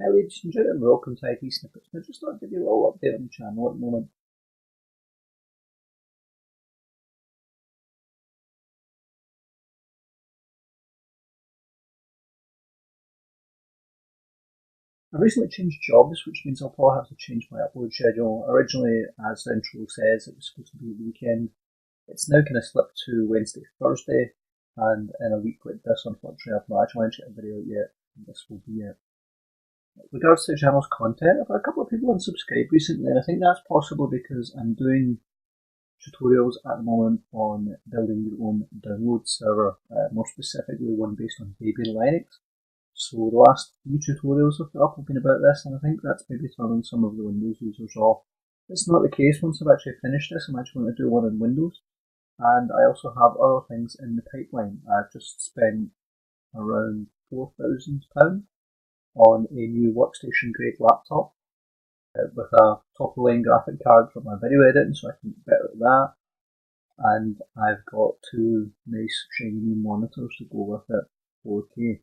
Hi ladies and gentlemen, welcome to ITSnippets. Now just thought I'd give you a little update on the channel at the moment. I recently changed jobs, which means I'll probably have to change my upload schedule. Originally, as the intro says, it was supposed to be a weekend. It's now kind of slipped to Wednesday, Thursday, and in a week like this, unfortunately, I've not actually managed to get a video yet, and this will be it. With regards to the channel's content, I've had a couple of people unsubscribe recently, and I think that's possible because I'm doing tutorials at the moment on building your own download server, more specifically one based on Baby Linux. So the last few tutorials I've put up have been about this, and I think that's maybe turning some of the Windows users off. It's not the case once I've actually finished this. I'm actually going to do one on Windows, and I also have other things in the pipeline. I've just spent around £4,000 on a new workstation grade laptop with a top-of-the-line graphic card for my video editing, so I can get better at that. And I've got two nice shiny new monitors to go with it, 4K.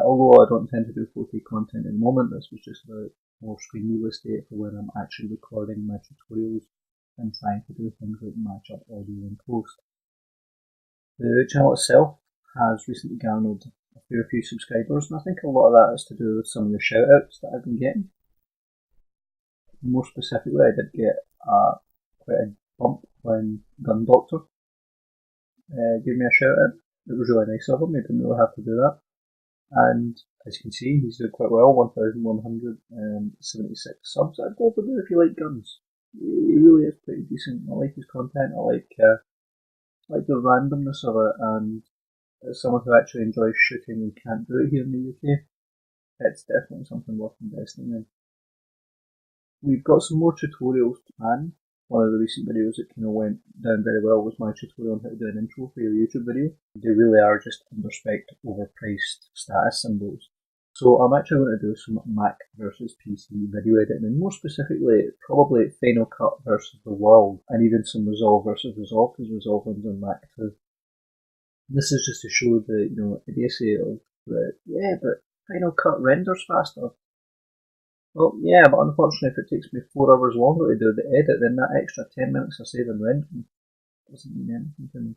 Although I don't intend to do 4K content at the moment, this was just about more screen real estate for when I'm actually recording my tutorials and trying to do things like match up audio and post. The channel itself has recently garnered a fair few subscribers, and I think a lot of that is to do with some of the shout outs that I've been getting. More specifically, I did get quite a bump when Gun Doctor gave me a shout out. It was really nice of him, he didn't really have to do that. And as you can see, he's doing quite well, 1,176 subs. I'd go over there if you like guns. He really is pretty decent. I like his content, I like the randomness of it, and as someone who actually enjoys shooting and can't do it here in the UK, it's definitely something worth investing in. We've got some more tutorials planned. One of the recent videos that kind of went down very well was my tutorial on how to do an intro for your YouTube video. They really are just underspec overpriced status symbols. So I'm actually going to do some Mac versus PC video editing, and more specifically, probably Final Cut versus the world, and even some Resolve versus Resolve, because Resolve runs on Mac too. This is just to show the, idiocy of yeah, but Final Cut renders faster. Well, yeah, but unfortunately if it takes me 4 hours longer to do the edit, then that extra 10 minutes I save in rendering doesn't mean anything to me.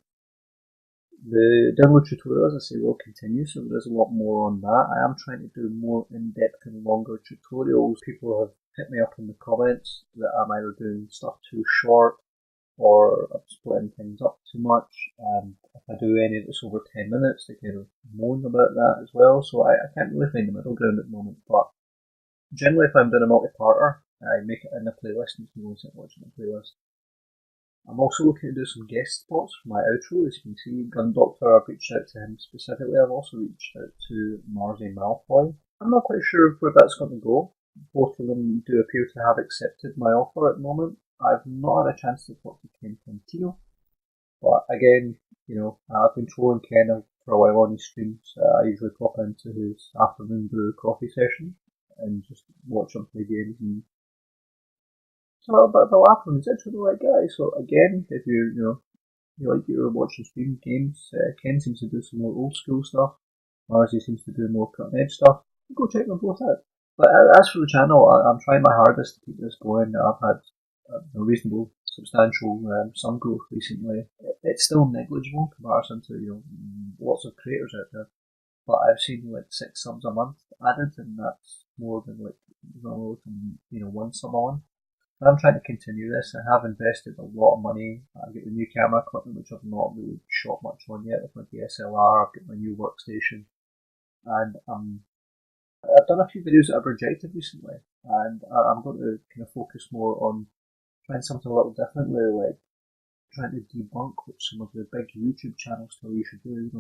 The download tutorial, as I say, will continue, so there is a lot more on that. I am trying to do more in-depth and longer tutorials. People have hit me up in the comments that I'm either doing stuff too short or I'm splitting things up too much. If I do any that's over 10 minutes, they kind of moan about that as well, so I can't really find the middle ground at the moment. But generally, if I'm doing a multi-parter, I make it in a playlist and you can go and sit watching the playlist. I'm also looking to do some guest spots for my outro. As you can see, Gun Doctor, I've reached out to him specifically. I've also reached out to Marzi Malfoy. I'm not quite sure where that's going to go. Both of them do appear to have accepted my offer at the moment. I've not had a chance to talk to Ken Cantino. But again, I've been trolling Ken for a while on his streams. I usually pop into his afternoon brew coffee session and just watch him play games and a little bit of a laugh, and he's actually the right guy. So again, if you like your watching stream games, Ken seems to do some more old school stuff. Marzi seems to do more cutting edge stuff. Go check them both out. But as for the channel, I'm trying my hardest to keep this going. I've had a reasonable, substantial some growth recently. It's still negligible in comparison to lots of creators out there. But I've seen like 6 subs a month added, and that's more than like one sub a month. I'm trying to continue this. I have invested a lot of money. I've got the new camera equipment, which I've not really shot much on yet with my DSLR. I've got my new workstation, and I've done a few videos that I've rejected recently, and I'm going to kind of focus more on trying something a little differently, like trying to debunk what some of the big YouTube channels tell you should do.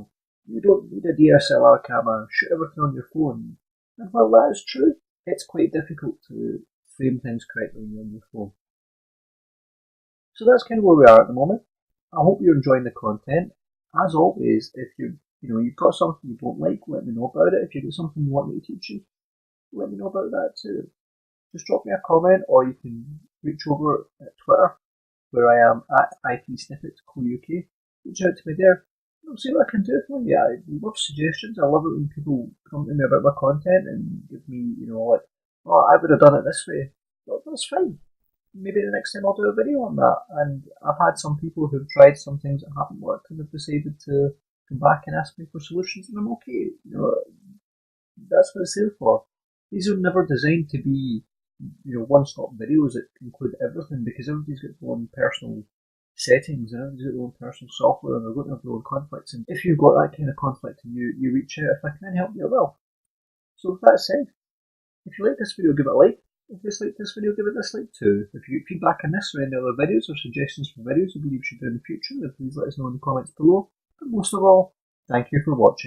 You don't need a DSLR camera, shoot everything on your phone. And while that is true, it's quite difficult to frame things correctly on your phone. So that's kind of where we are at the moment. I hope you're enjoying the content. As always, if you've got something you don't like, let me know about it. If you've got something you want me to teach you, let me know about that too. Just drop me a comment, or you can reach over at Twitter, where I am at ITSnippets UK. Reach out to me there. I'll see what I can do for you. I love suggestions. I love it when people come to me about my content and give me, like, oh, I would have done it this way. Well, that's fine. Maybe the next time I'll do a video on that. And I've had some people who've tried some things that haven't worked and have decided to come back and ask me for solutions, and I'm okay. That's what it's here for. These are never designed to be, one-stop videos that include everything, because everybody's got their own personal settings and everybody's got their own personal software and they're going to have their own conflicts. And if you've got that kind of conflict and you reach out, if I can help you, I will. So with that said, if you like this video, give it a like. If you dislike this video, give it a dislike too. If you get feedback on this or any other videos or suggestions for videos you believe we should do in the future, then please let us know in the comments below. But most of all, thank you for watching.